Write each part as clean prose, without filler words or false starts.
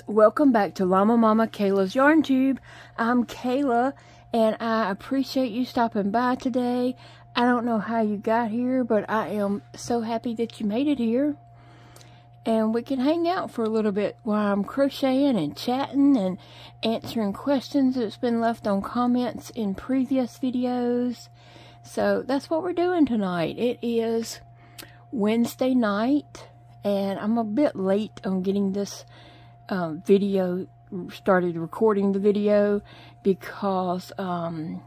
welcome back to Llama Mama Kayla's Yarn Tube. I'm Kayla, and I appreciate you stopping by today. I don't know how you got here, but I am so happy that you made it here. And we can hang out for a little bit while I'm crocheting and chatting and answering questions that's been left on comments in previous videos. So that's what we're doing tonight. It is Wednesday night, and I'm a bit late on getting this video started, recording the video, because I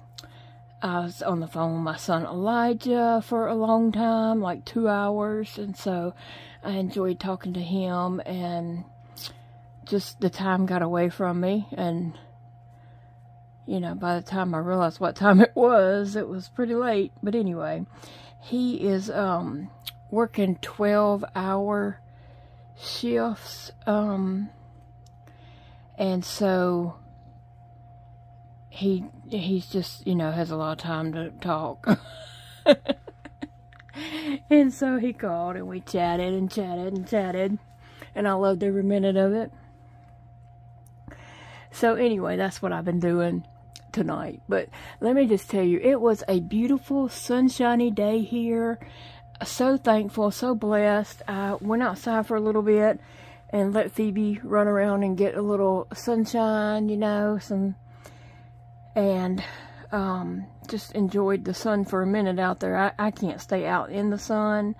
was on the phone with my son Elijah for a long time, like 2 hours, and so I enjoyed talking to him, and just the time got away from me, and you know, by the time I realized what time it was pretty late. But anyway, he is working 12-hour shifts, and so he's just, you know, has a lot of time to talk. And so he called, and we chatted and chatted and chatted, and I loved every minute of it. So anyway, that's what I've been doing tonight. But let me just tell you, it was a beautiful sunshiny day here. So thankful, so blessed. I went outside for a little bit and let Phoebe run around and get a little sunshine, you know, and just enjoyed the sun for a minute out there. I can't stay out in the sun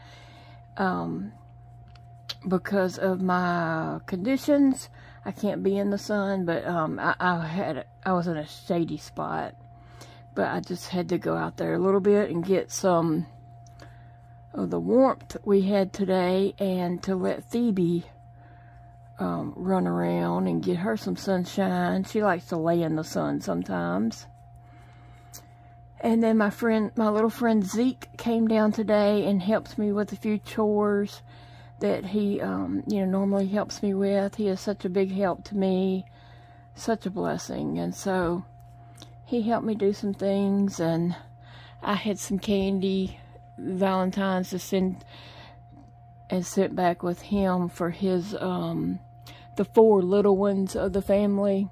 because of my conditions. I can't be in the sun, but I was in a shady spot, but I just had to go out there a little bit and get some of the warmth we had today, and to let Phoebe run around and get her some sunshine. She likes to lay in the sun sometimes. And then my little friend Zeke came down today and helps me with a few chores that he, you know, normally helps me with. He is such a big help to me, such a blessing. And so he helped me do some things, and I had some candy, Valentine's, to send and sit back with him for his, the 4 little ones of the family.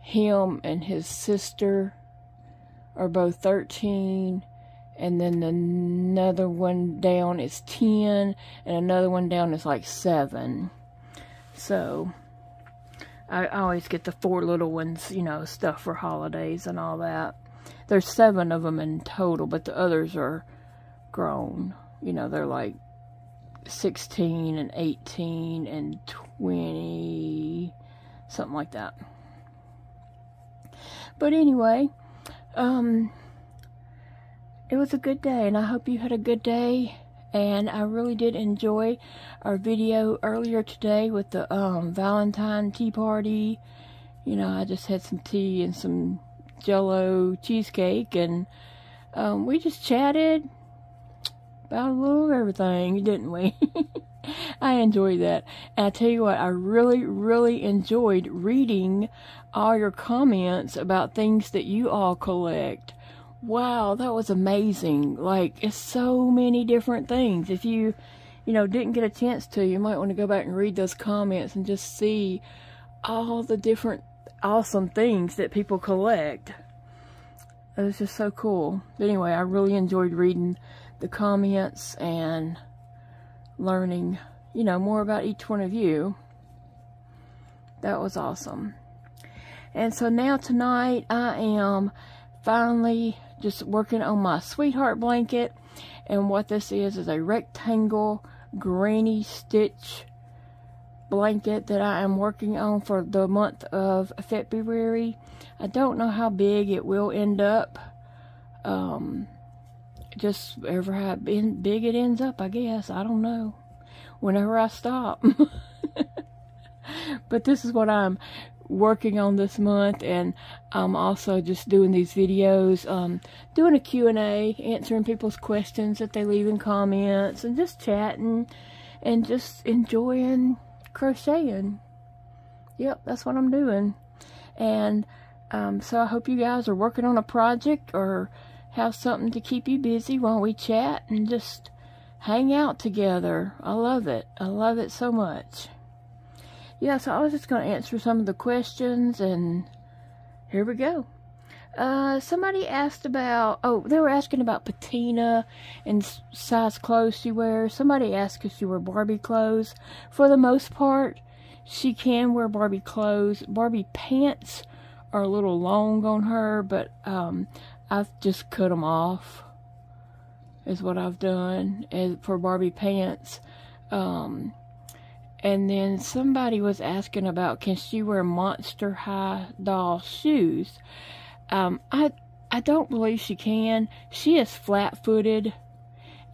Him and his sister are both 13, and then another one down is 10, and another one down is like 7. So I always get the 4 little ones, you know, stuff for holidays and all that. There's 7 of them in total, but the others are grown. You know, they're like 16 and 18 and 20, something like that. But anyway, it was a good day, and I hope you had a good day. And I really did enjoy our video earlier today with the Valentine tea party. You know, I just had some tea and some Jell-O cheesecake, and we just chatted about a little of everything, didn't we? I enjoyed that. And I tell you what, I really, really enjoyed reading all your comments about things that you all collect. Wow, that was amazing. Like, it's so many different things. If you know, didn't get a chance to, you might want to go back and read those comments and just see all the different awesome things that people collect. It was just so cool. But anyway, I really enjoyed reading the comments and learning, you know, more about each one of you. That was awesome. And so now tonight I am finally just working on my sweetheart blanket, and what this is a rectangle granny stitch blanket that I am working on for the month of February. I don't know how big it will end up, just ever how big it ends up, I guess. I don't know, whenever I stop. But this is what I'm working on this month, and I'm also just doing these videos, doing a Q&A, answering people's questions that they leave in comments, and just chatting and just enjoying crocheting. Yep, that's what I'm doing. And so I hope you guys are working on a project or have something to keep you busy while we chat and just hang out together. I love it. I love it so much. yeah, so I was just going to answer some of the questions, and here we go. Somebody asked about, they were asking about patina and size clothes she wears. Somebody asked if she wear Barbie clothes. For the most part, she can wear Barbie clothes. Barbie pants are a little long on her, but I've just cut them off, is what I've done for Barbie pants. And then somebody was asking about, can she wear Monster High doll shoes? I don't believe she can. She is flat-footed,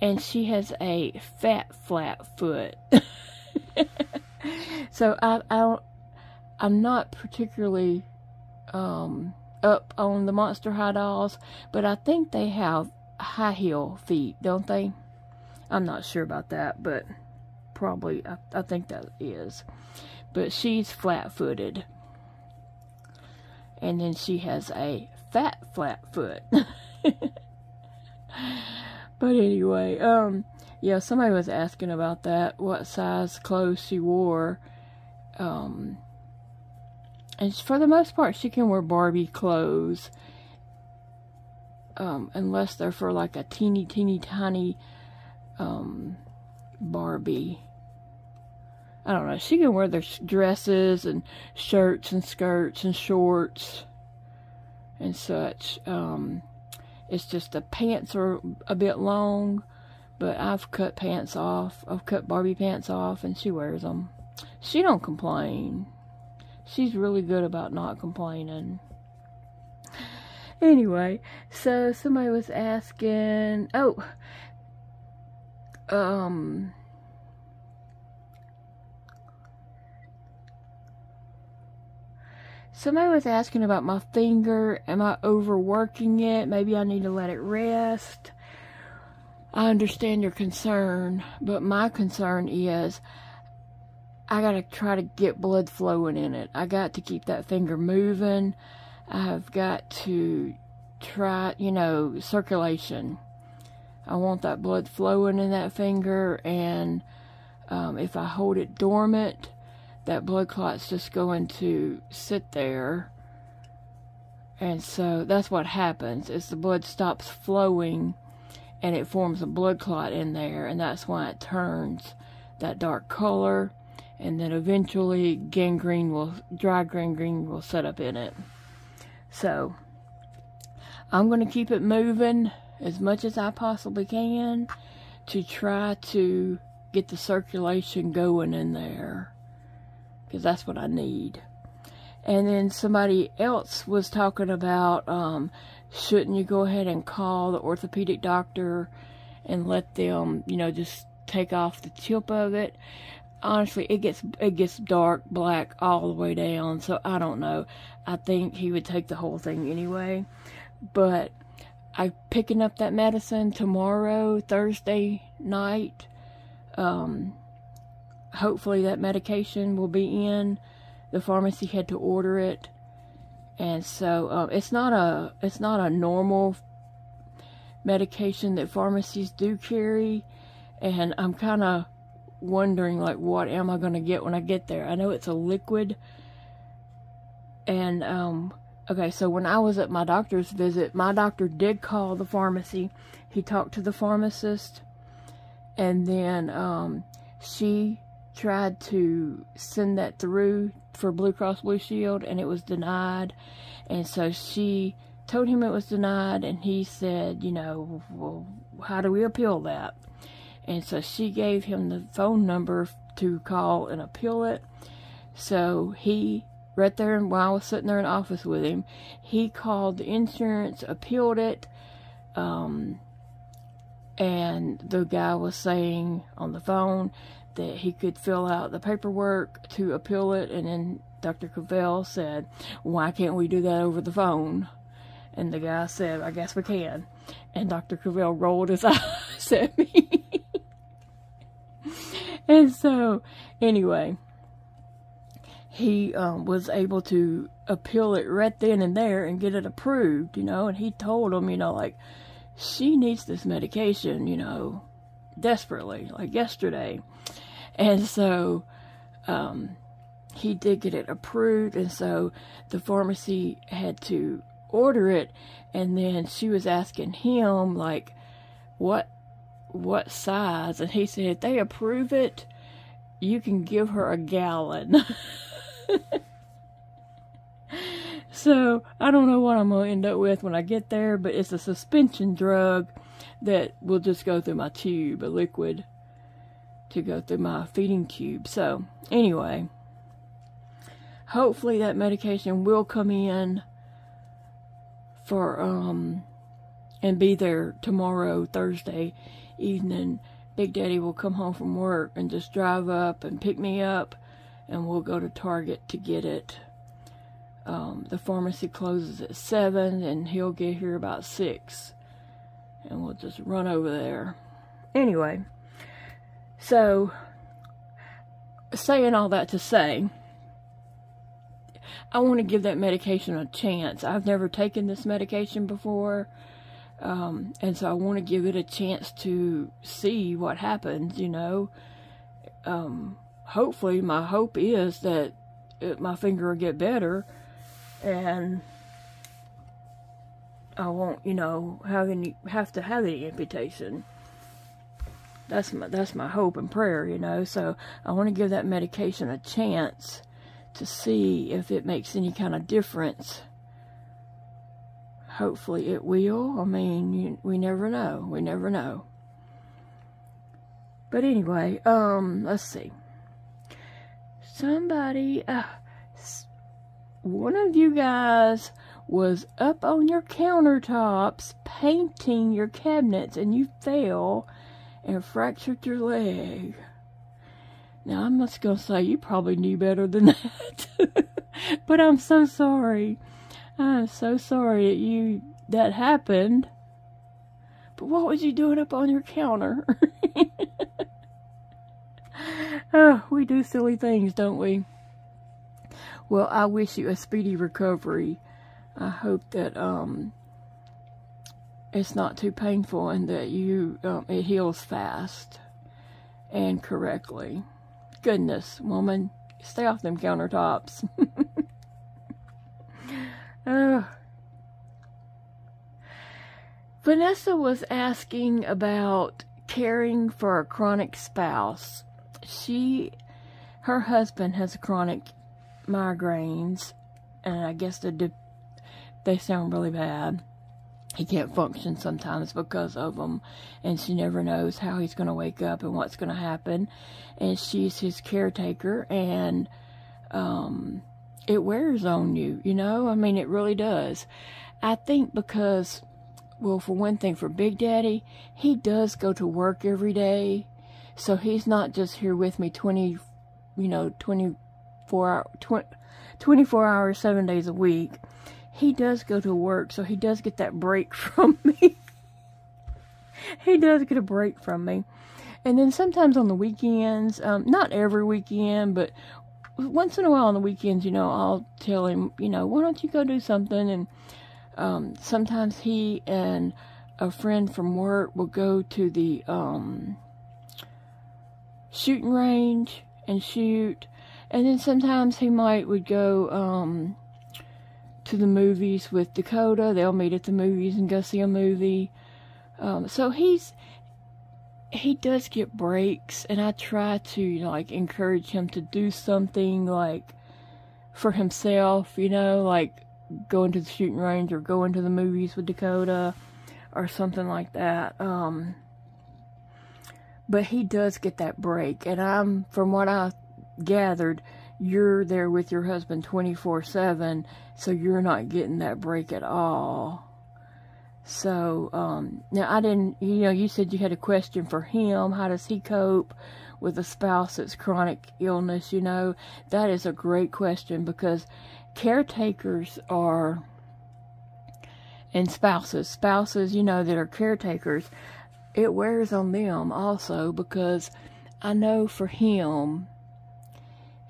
and she has a flat foot. So I'm not particularly up on the Monster High dolls, but I think they have high heel feet, don't they? I'm not sure about that, but probably I think that is. But she's flat-footed, and then she has a flat foot. But anyway, yeah, somebody was asking about that, what size clothes she wore. And for the most part, she can wear Barbie clothes, unless they're for like a teeny tiny Barbie. I don't know. She can wear their dresses and shirts and skirts and shorts and such. It's just the pants are a bit long, but I've cut pants off. I've cut Barbie pants off, and she wears them. She don't complain. She's really good about not complaining. Anyway, so somebody was asking, somebody was asking about my finger. Am I overworking it? Maybe I need to let it rest. I understand your concern, but my concern is I gotta try to get blood flowing in it. I got to keep that finger moving. I've got to try, circulation. I want that blood flowing in that finger, and if I hold it dormant, that blood clot's just going to sit there. And so that's what happens, is the blood stops flowing and it forms a blood clot in there, and that's why it turns that dark color, and then eventually dry gangrene will set up in it. So I'm going to keep it moving as much as I possibly can to try to get the circulation going in there, because that's what I need. And then somebody else was talking about, shouldn't you go ahead and call the orthopedic doctor and let them, just take off the tip of it? Honestly, it gets dark black all the way down, so I don't know. I think he would take the whole thing anyway. But I'm picking up that medicine tomorrow, Thursday night. Hopefully that medication will be in. The pharmacy had to order it, and so it's not a normal medication that pharmacies do carry, and I'm kind of wondering, like, what am I going to get when I get there? I know it's a liquid, and okay, so when I was at my doctor's visit, my doctor did call the pharmacy. He talked to the pharmacist, and then she tried to send that through for Blue Cross Blue Shield, and it was denied. And so she told him it was denied, and he said, well, how do we appeal that? And so she gave him the phone number to call and appeal it. So he, right there while I was sitting there in the office with him, he called the insurance, appealed it, and the guy was saying on the phone that he could fill out the paperwork to appeal it, and then Dr. Cavell said, why can't we do that over the phone? And the guy said, I guess we can. And Dr. Cavell rolled his eyes at me. And so, anyway, he was able to appeal it right then and there and get it approved, and he told him, like, she needs this medication, desperately, like yesterday. And so, he did get it approved, and so the pharmacy had to order it, and then she was asking him, like, what size, and he said, if they approve it, you can give her a gallon. So, I don't know what I'm going to end up with when I get there, but it's a suspension drug that will just go through my tube, a liquid, to go through my feeding tube. So, anyway, hopefully that medication will come in for, and be there tomorrow, Thursday evening. Big Daddy will come home from work and just drive up and pick me up, and we'll go to Target to get it. The pharmacy closes at 7, and he'll get here about 6, and we'll just run over there. Anyway, so, saying all that to say, I want to give that medication a chance. I've never taken this medication before, and so I want to give it a chance to see what happens, you know. Hopefully, my hope is that my finger will get better, and I won't, you know, have to have the amputation. That's my hope and prayer, you know. So I want to give that medication a chance to see if it makes any kind of difference. Hopefully it will. I mean, we never know. We never know. But anyway, let's see. Somebody, one of you guys was up on your countertops painting your cabinets, and you fell and fractured your leg. Now, I'm just going to say you probably knew better than that. But I'm so sorry. I'm so sorry that happened. But what was you doing up on your counter? Oh, we do silly things, don't we? Well, I wish you a speedy recovery. I hope that it's not too painful, and that it heals fast and correctly. Goodness, woman, stay off them countertops. Vanessa was asking about caring for a chronic spouse. Her husband has chronic migraines, and I guess they sound really bad. He can't function sometimes because of them, and she never knows how he's going to wake up and what's going to happen. And she's his caretaker, and it wears on you, you know? I mean, it really does. I think because, well, for one thing, for Big Daddy, he does go to work every day, so he's not just here with me 24 hours, 7 days a week. He does go to work, so he does get that break from me. He does get a break from me. And then sometimes on the weekends, not every weekend, but once in a while on the weekends, you know, I'll tell him, you know, why don't you go do something? And sometimes he and a friend from work will go to the shooting range and shoot. And then sometimes he would go to the movies with Dakota. They'll meet at the movies and go see a movie. So he does get breaks, and I try to, you know, like, encourage him to do something, like, for himself, you know, like going to the shooting range or going to the movies with Dakota or something like that. But he does get that break, and from what I gathered, you're there with your husband 24/7, so you're not getting that break at all. So, now I didn't, you know, you said you had a question for him. How does he cope with a spouse that's chronic illness, you know? That is a great question, because caretakers and spouses, you know, that are caretakers, it wears on them also, because I know for him,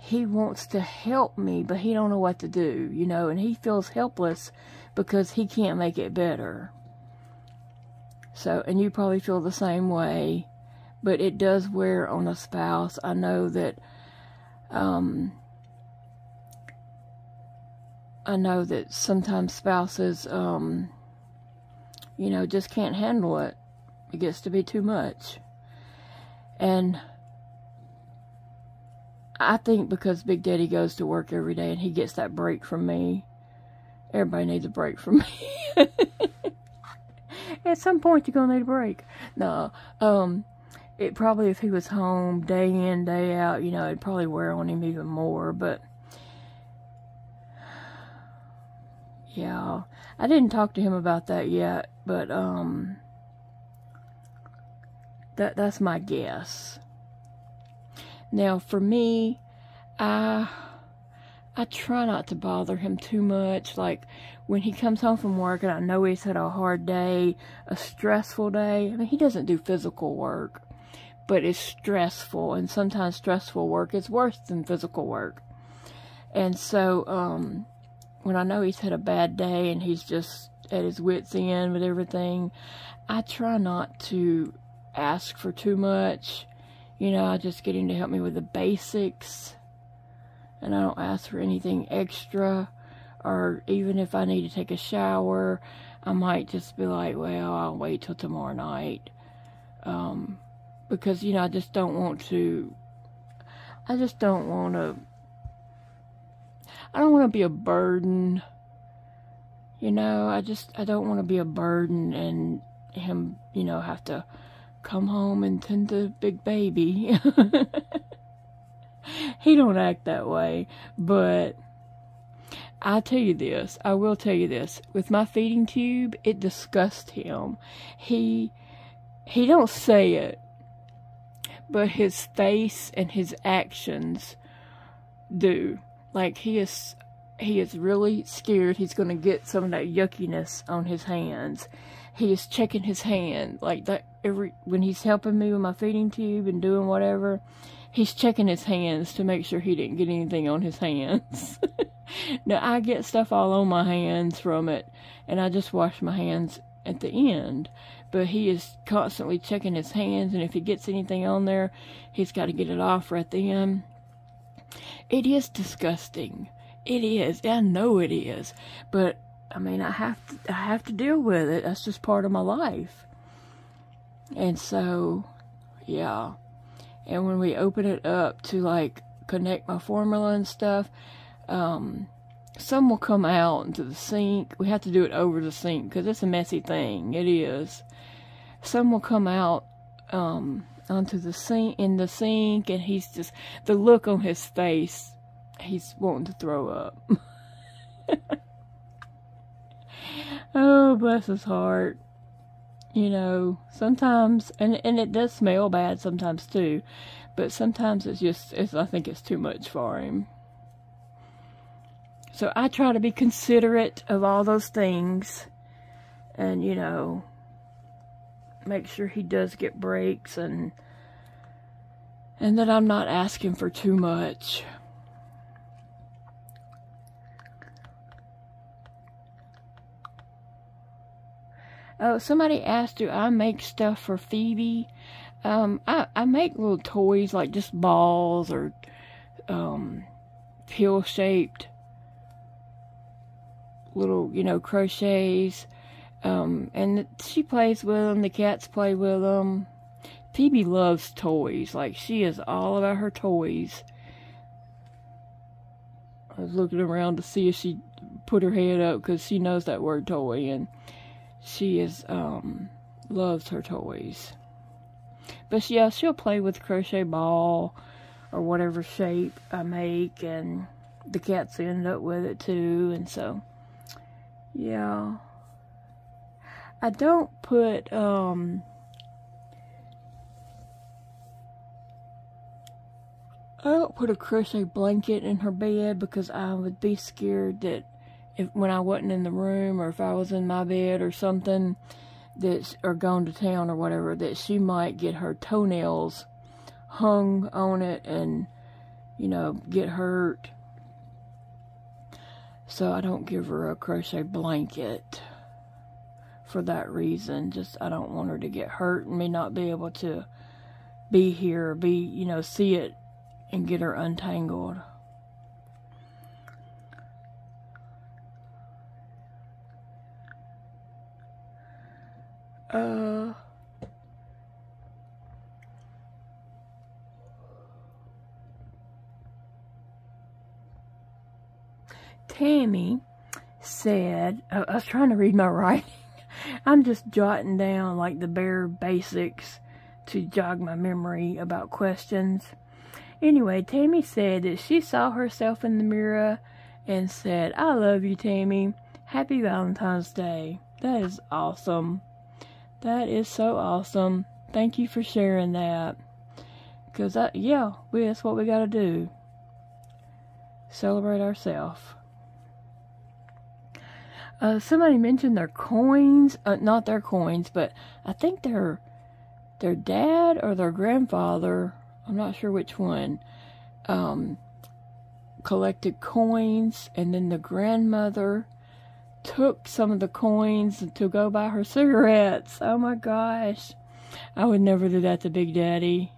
he wants to help me, but he don't know what to do, you know, and he feels helpless because he can't make it better. So, and you probably feel the same way, but it does wear on a spouse. I know that I know that sometimes spouses, you know, just can't handle it. It gets to be too much. And I think because Big Daddy goes to work every day and he gets that break from me, everybody needs a break from me. At some point, you're going to need a break. No, it probably, if he was home day in, day out, you know, it'd probably wear on him even more. But, yeah, I didn't talk to him about that yet, but that's my guess. Now, for me, I try not to bother him too much. Like, when he comes home from work and I know he's had a hard day, a stressful day. I mean, he doesn't do physical work, but it's stressful. And sometimes stressful work is worse than physical work. And so, when I know he's had a bad day and he's just at his wit's end with everything, I try not to ask for too much. You know, I just get him to help me with the basics. And I don't ask for anything extra. Or even if I need to take a shower, I might just be like, well, I'll wait till tomorrow night. Because, you know, I don't want to be a burden. You know, I don't want to be a burden and him, you know, have to come home and tend to big baby. He don't act that way, but I will tell you this, with my feeding tube, it disgusts him. He don't say it, but his face and his actions do. Like, he is really scared he's going to get some of that yuckiness on his hands. He is checking his hand, like that when he's helping me with my feeding tube and doing whatever. He's checking his hands to make sure he didn't get anything on his hands. Now, I get stuff all on my hands from it, and I just wash my hands at the end. But he is constantly checking his hands, and if he gets anything on there, he's got to get it off right then. It is disgusting. It is. I know it is. But, I mean, I have to deal with it. That's just part of my life. And so, yeah. And when we open it up to, like, connect my formula and stuff, some will come out into the sink. We have to do it over the sink because it's a messy thing. It is. Some will come out onto the sink, in the sink, and he's just, the look on his face, he's wanting to throw up. Oh, bless his heart. You know, sometimes, and it does smell bad sometimes too, but sometimes I think it's too much for him. So I try to be considerate of all those things, and, you know, make sure he does get breaks, and that I'm not asking for too much. Oh, somebody asked, do I make stuff for Phoebe? I make little toys, like just balls or pill-shaped little, you know, crochets. And she plays with them. The cats play with them. Phoebe loves toys. Like, she is all about her toys. I was looking around to see if she put her head up, because she knows that word toy, and she is, loves her toys. But yeah, she'll play with crochet ball or whatever shape I make, and the cats end up with it too, and so, yeah. I don't put, I don't put a crochet blanket in her bed, because I would be scared that when I wasn't in the room, or if I was in my bed or something, or gone to town or whatever, that she might get her toenails hung on it and, you know, get hurt. So I don't give her a crochet blanket for that reason. Just, I don't want her to get hurt and me not be able to be here, or you know, see it and get her untangled. Tammy said, I was trying to read my writing. I'm just jotting down like the bare basics to jog my memory about questions. Anyway, Tammy said that she saw herself in the mirror and said, "I love you, Tammy. Happy Valentine's Day." That is awesome. That is so awesome. Thank you for sharing that. Because, yeah, that's what we got to do. Celebrate ourselves. Somebody mentioned their coins. Not their coins, but I think their dad or their grandfather, I'm not sure which one, collected coins, and then the grandmother took some of the coins to go buy her cigarettes. Oh my gosh. I would never do that to Big Daddy.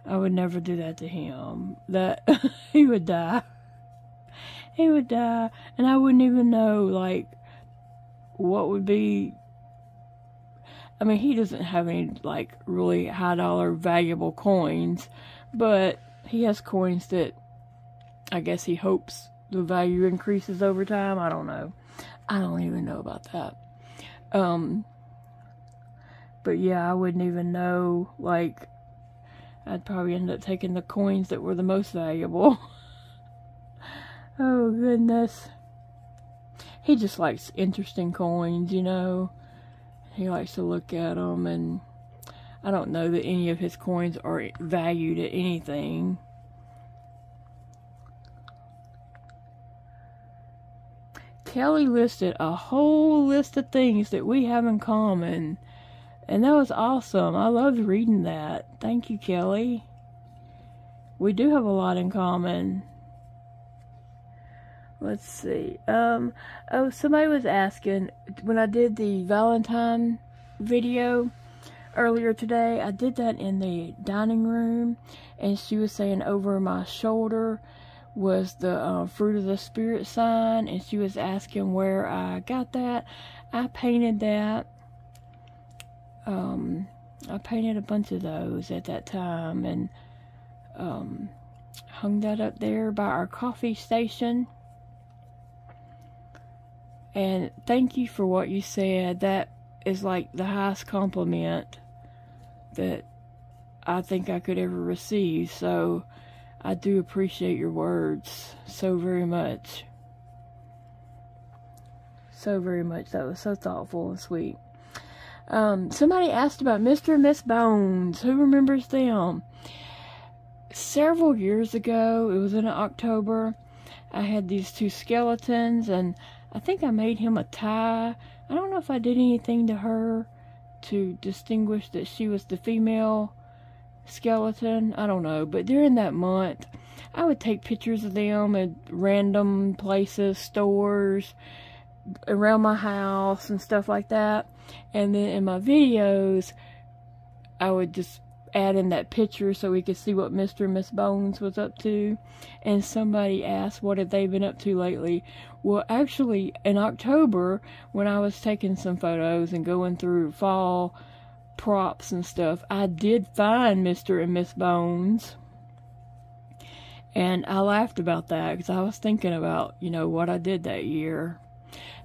I would never do that to him. He would die. He would die, and I wouldn't even know, like, what would be... I mean, he doesn't have any, like, really high-dollar valuable coins, but he has coins that I guess he hopes the value increases over time. I don't know. I don't even know about that. But yeah, I wouldn't even know, like, I'd probably end up taking the coins that were the most valuable. Oh, goodness. He just likes interesting coins, you know. He likes to look at them, and I don't know that any of his coins are valued at anything. Kelly listed a whole list of things that we have in common, and that was awesome. I loved reading that. Thank you, Kelly. We do have a lot in common. Let's see. Oh, somebody was asking, when I did the Valentine video earlier today, I did that in the dining room, and she was saying over my shoulder was the fruit of the spirit sign, and she was asking where I got that. I painted that. I painted a bunch of those at that time, and hung that up there by our coffee station. And thank you for what you said. That is like the highest compliment that I think I could ever receive. So I do appreciate your words so very much. So very much. That was so thoughtful and sweet. Somebody asked about Mr. and Miss Bones. Who remembers them? Several years ago, it was in October, I had these two skeletons, and I think I made him a tie. I don't know if I did anything to her to distinguish that she was the female skeleton. I don't know. But during that month, I would take pictures of them at random places, stores, around my house and stuff like that. And then in my videos, I would just add in that picture so we could see what Mr. and Miss Bones was up to. And somebody asked, what have they been up to lately? Well, actually, in October, when I was taking some photos and going through fall props and stuff, I did find Mr. and Miss Bones. And I laughed about that because I was thinking about, you know, what I did that year.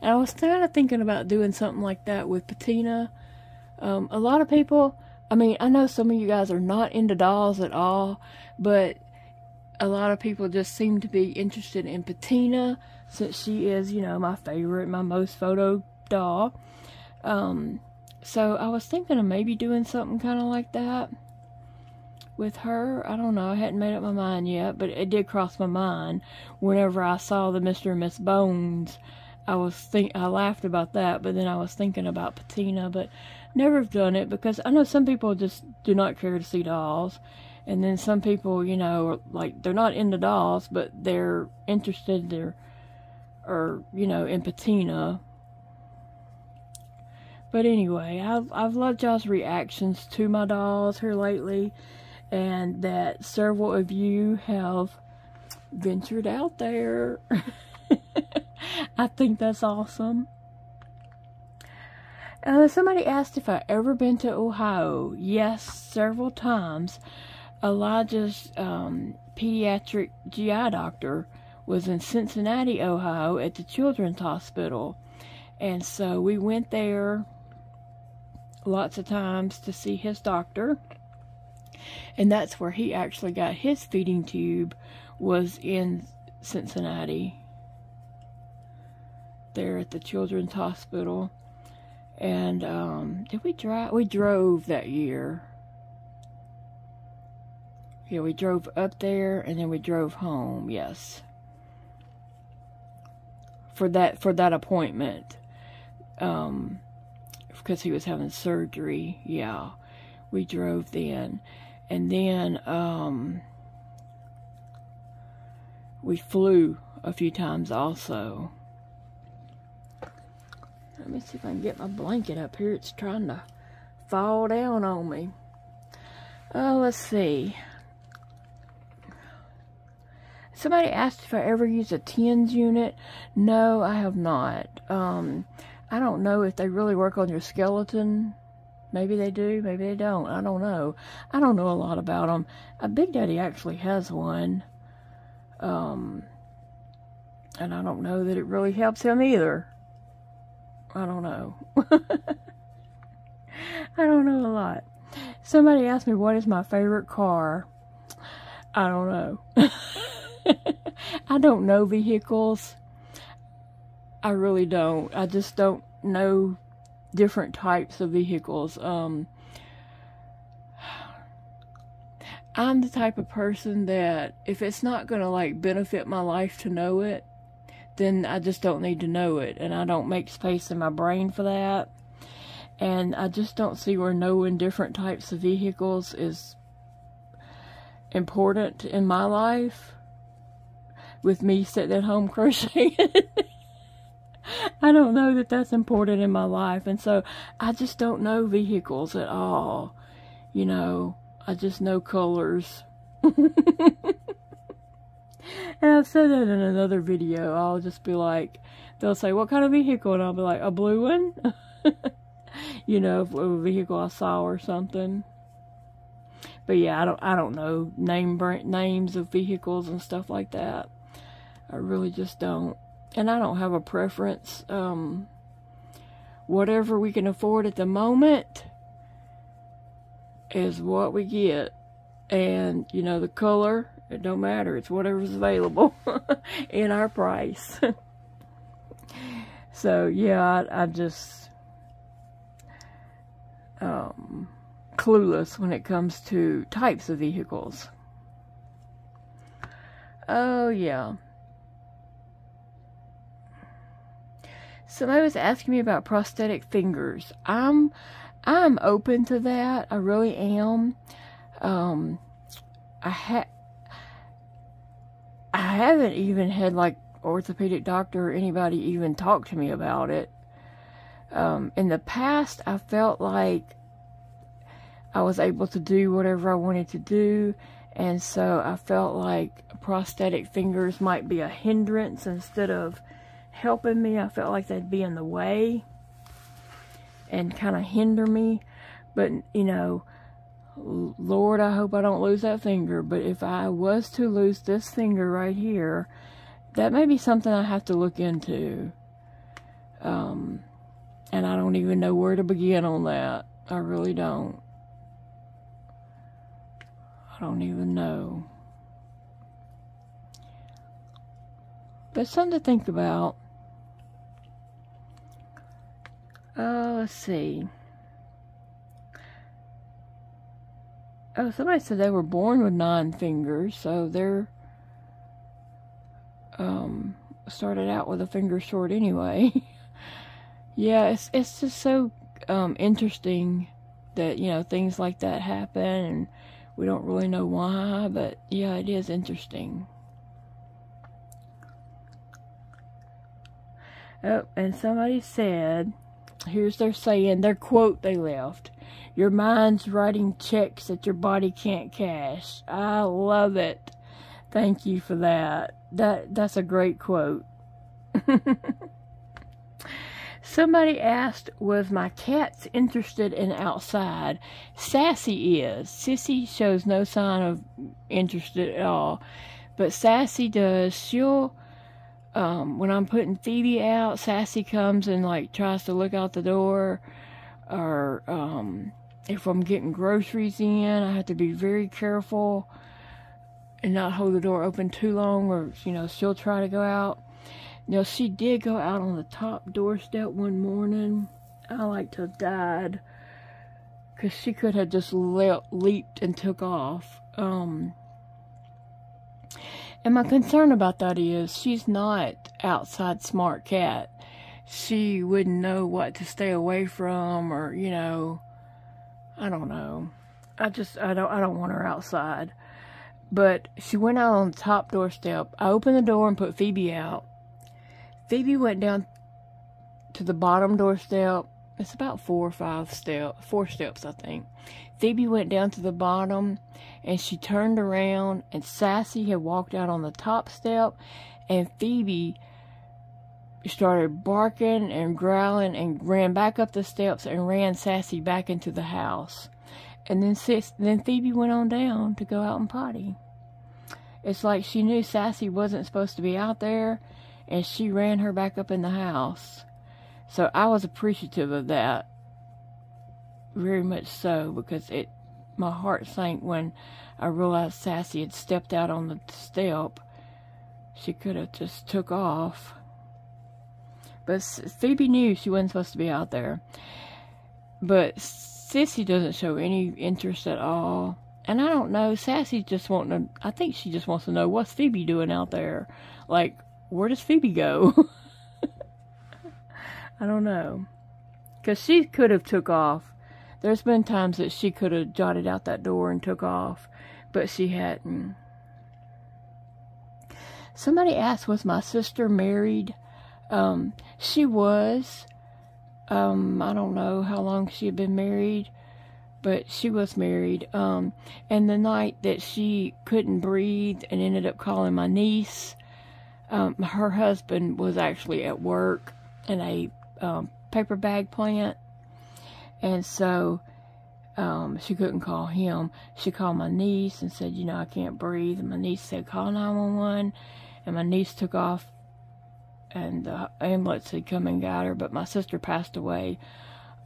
And I was kind of thinking about doing something like that with patina. A lot of people, I mean, I know some of you guys are not into dolls at all, but a lot of people just seem to be interested in patina, since she is, you know, my favorite, my most photo doll. So I was thinking of maybe doing something kind of like that with her. I don't know, I hadn't made up my mind yet, but it did cross my mind whenever I saw the Mr. and Miss Bones. I laughed about that, but then I was thinking about patina, but never have done it, because I know some people just do not care to see dolls, and then some people, you know, are like, they're not into dolls, but they're interested, or you know, in patina. But anyway, I've loved y'all's reactions to my dolls here lately, and that several of you have ventured out there. I think that's awesome. Somebody asked if I ever been to Ohio. Yes, several times. Elijah's pediatric GI doctor was in Cincinnati, Ohio at the Children's Hospital. And so we went there lots of times to see his doctor. And that's where he actually got his feeding tube, was in Cincinnati, there at the Children's Hospital. And did we drive? We drove that year. Yeah, we drove up there and then we drove home. Yes, for that appointment, because he was having surgery. Yeah, we drove then, and then we flew a few times also. Let me see if I can get my blanket up here. It's trying to fall down on me. Oh, let's see. Somebody asked if I ever used a TENS unit. No, I have not. I don't know if they really work on your skeleton. Maybe they do, maybe they don't. I don't know. I don't know a lot about them. Big Daddy actually has one. And I don't know that it really helps him either. I don't know. I don't know a lot. Somebody asked me what is my favorite car. I don't know. I don't know vehicles. I really don't. I just don't know different types of vehicles. I'm the type of person that if it's not going to like benefit my life to know it, then I just don't need to know it, and I don't make space in my brain for that. And I just don't see where knowing different types of vehicles is important in my life, with me sitting at home crocheting. I don't know that that's important in my life, and so I just don't know vehicles at all. You know, I just know colors. And I've said that in another video. I'll just be like, they'll say, what kind of vehicle? And I'll be like, a blue one? You know, a vehicle I saw or something. But yeah, I don't know names of vehicles and stuff like that. I really just don't. And I don't have a preference. Whatever we can afford at the moment is what we get. And, you know, the color, it don't matter. It's whatever's available in our price. So, yeah, I just clueless when it comes to types of vehicles. Oh, yeah. Somebody was asking me about prosthetic fingers. I'm open to that. I really am. I haven't even had like orthopedic doctor or anybody even talk to me about it. In the past, I felt like I was able to do whatever I wanted to do, and so I felt like prosthetic fingers might be a hindrance instead of helping me. I felt like they'd be in the way and kind of hinder me. But, you know, Lord, I hope I don't lose that finger. But if I was to lose this finger right here, that may be something I have to look into. And I don't even know where to begin on that. I really don't. I don't even know. But it's something to think about. Let's see. Oh, somebody said they were born with 9 fingers, so they're started out with a finger short anyway. Yeah, it's just so interesting that, you know, things like that happen, and we don't really know why, but yeah, it is interesting. Oh, and somebody said, here's their saying, their quote they left: your mind's writing checks that your body can't cash. I love it. Thank you for that. That's a great quote. Somebody asked, was my cats interested in outside? Sassy is. Sissy shows no sign of interested at all. But Sassy does. She'll, when I'm putting Phoebe out, Sassy comes and like tries to look out the door. Or if I'm getting groceries in, I have to be very careful and not hold the door open too long, or, you know, she'll try to go out. Now, she did go out on the top doorstep one morning. I like to have died, because she could have just leaped and took off. And my concern about that is she's not outside smart cat. She wouldn't know what to stay away from, or, you know, I don't know. I don't want her outside. But she went out on the top doorstep. I opened the door and put Phoebe out. Phoebe went down to the bottom doorstep. It's about 4 steps, I think. Phoebe went down to the bottom, and she turned around, and Sassy had walked out on the top step, and Phoebe started barking and growling and ran back up the steps and ran Sassy back into the house. And then Phoebe went on down to go out and potty. It's like she knew Sassy wasn't supposed to be out there, and she ran her back up in the house. So I was appreciative of that. Very much so, because my heart sank when I realized Sassy had stepped out on the step. She could have just took off. But Phoebe knew she wasn't supposed to be out there. But Sissy doesn't show any interest at all. And I don't know, Sassy just I think she just wants to know, what's Phoebe doing out there? Like, where does Phoebe go? I don't know. Because she could have took off. There's been times that she could have jotted out that door and took off. But she hadn't. Somebody asked, was my sister married? She was. I don't know how long she had been married, but she was married. And the night that she couldn't breathe and ended up calling my niece, her husband was actually at work in a paper bag plant, and so she couldn't call him. She called my niece and said, you know, I can't breathe. And my niece said, call 911, and my niece took off, and the ambulance had come and got her. But my sister passed away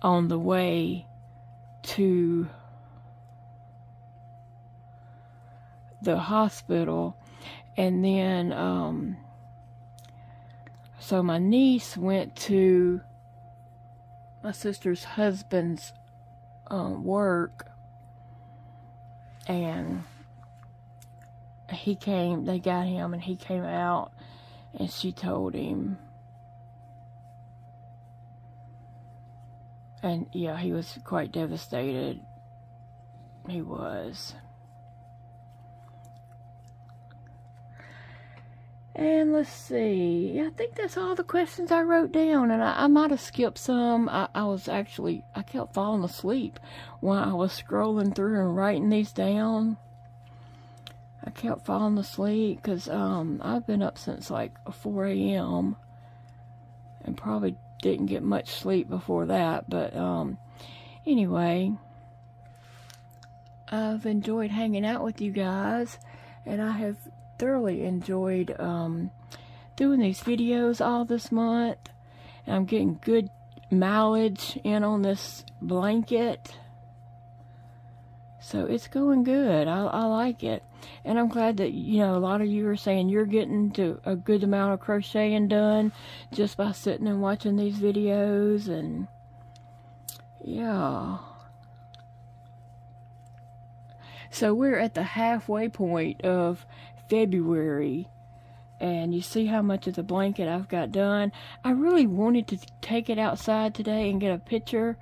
on the way to the hospital. And then so my niece went to my sister's husband's work, and they got him, and he came out, and she told him. And yeah, he was quite devastated. He was. And let's see. I think that's all the questions I wrote down. And I might have skipped some. I kept falling asleep while I was scrolling through and writing these down. I kept falling asleep because I've been up since like 4 a.m. and probably didn't get much sleep before that. But anyway, I've enjoyed hanging out with you guys, and I have thoroughly enjoyed doing these videos all this month. And I'm getting good mileage in on this blanket, so it's going good. I like it, and I'm glad that, you know, a lot of you are saying you're getting to a good amount of crocheting done just by sitting and watching these videos. And yeah, so we're at the halfway point of February, and you see how much of the blanket I've got done. I really wanted to take it outside today and get a picture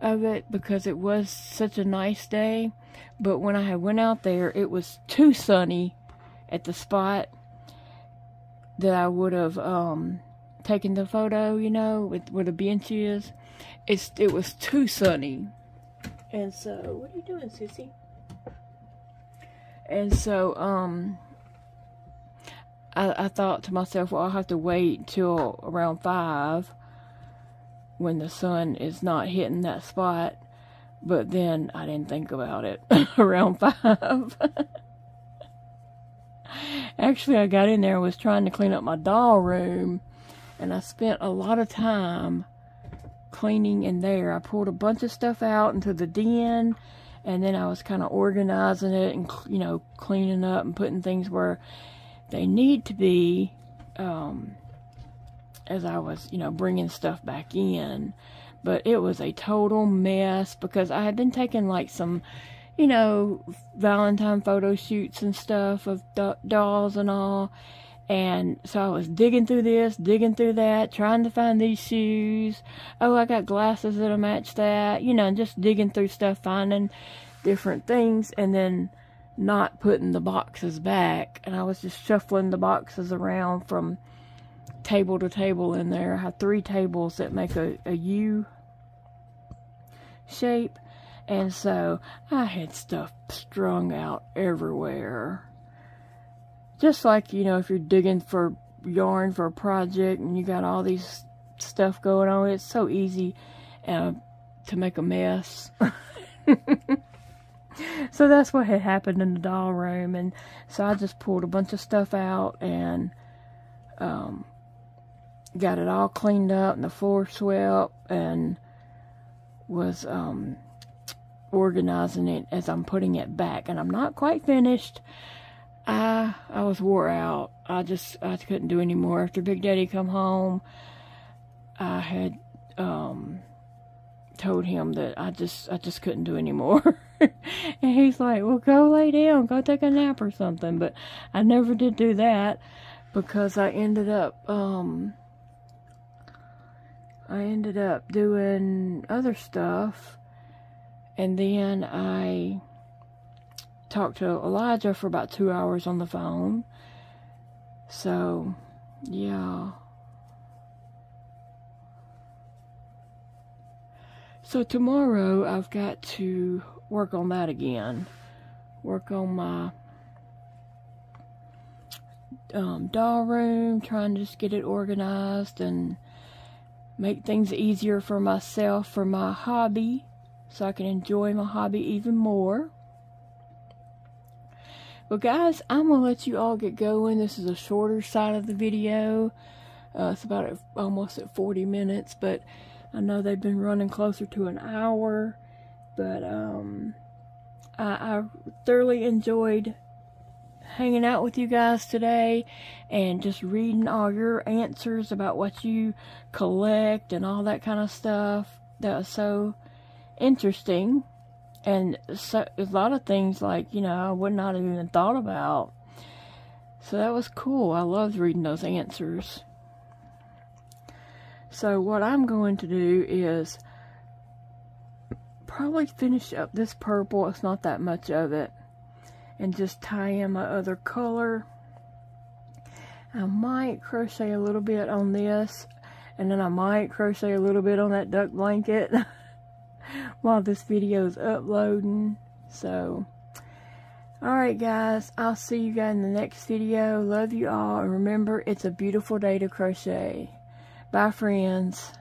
of it because it was such a nice day, but when I went out there, it was too sunny at the spot that I would have taken the photo, you know, where the bench is. It was too sunny. And so, what are you doing, sissy? And so, I thought to myself, well, I'll have to wait till around 5 when the sun is not hitting that spot. But then I didn't think about it around 5. Actually, I got in there and was trying to clean up my doll room, and I spent a lot of time cleaning in there. I pulled a bunch of stuff out into the den, and then I was kind of organizing it and, you know, cleaning up and putting things where they need to be, as I was, you know, bringing stuff back in. But it was a total mess because I had been taking like some, you know, Valentine photo shoots and stuff of dolls and all. And so I was digging through this, digging through that, trying to find these shoes. Oh, I got glasses that'll match that. You know, and just digging through stuff, finding different things, and then not putting the boxes back. And I was just shuffling the boxes around from table to table in there. I have 3 tables that make a U shape, and so I had stuff strung out everywhere. Just like, you know, if you're digging for yarn for a project and you got all these stuff going on, it's so easy to make a mess. So that's what had happened in the doll room, and so I just pulled a bunch of stuff out and got it all cleaned up and the floor swept, and was organizing it as I'm putting it back. And I'm not quite finished. I was wore out. I couldn't do any more. After Big Daddy come home, I had told him that I just couldn't do any more. And he's like, well, go lay down, go take a nap or something. But I never did do that because I ended up doing other stuff, and then I talked to Elijah for about 2 hours on the phone. So, yeah. So tomorrow I've got to work on that again. Work on my doll room, trying to just get it organized and make things easier for myself, for my hobby, so I can enjoy my hobby even more. Well, guys, I'm going to let you all get going. This is a shorter side of the video. It's about almost at 40 minutes, but I know they've been running closer to an hour. But I thoroughly enjoyed hanging out with you guys today and just reading all your answers about what you collect and all that kind of stuff. That was so interesting, and so a lot of things, like, you know, I would not have even thought about. So that was cool. I loved reading those answers. So what I'm going to do is probably finish up this purple. It's not that much of it. And just tie in my other color. I might crochet a little bit on this, and then I might crochet a little bit on that duck blanket while this video is uploading. So, alright guys, I'll see you guys in the next video. Love you all, and remember, it's a beautiful day to crochet. Bye, friends.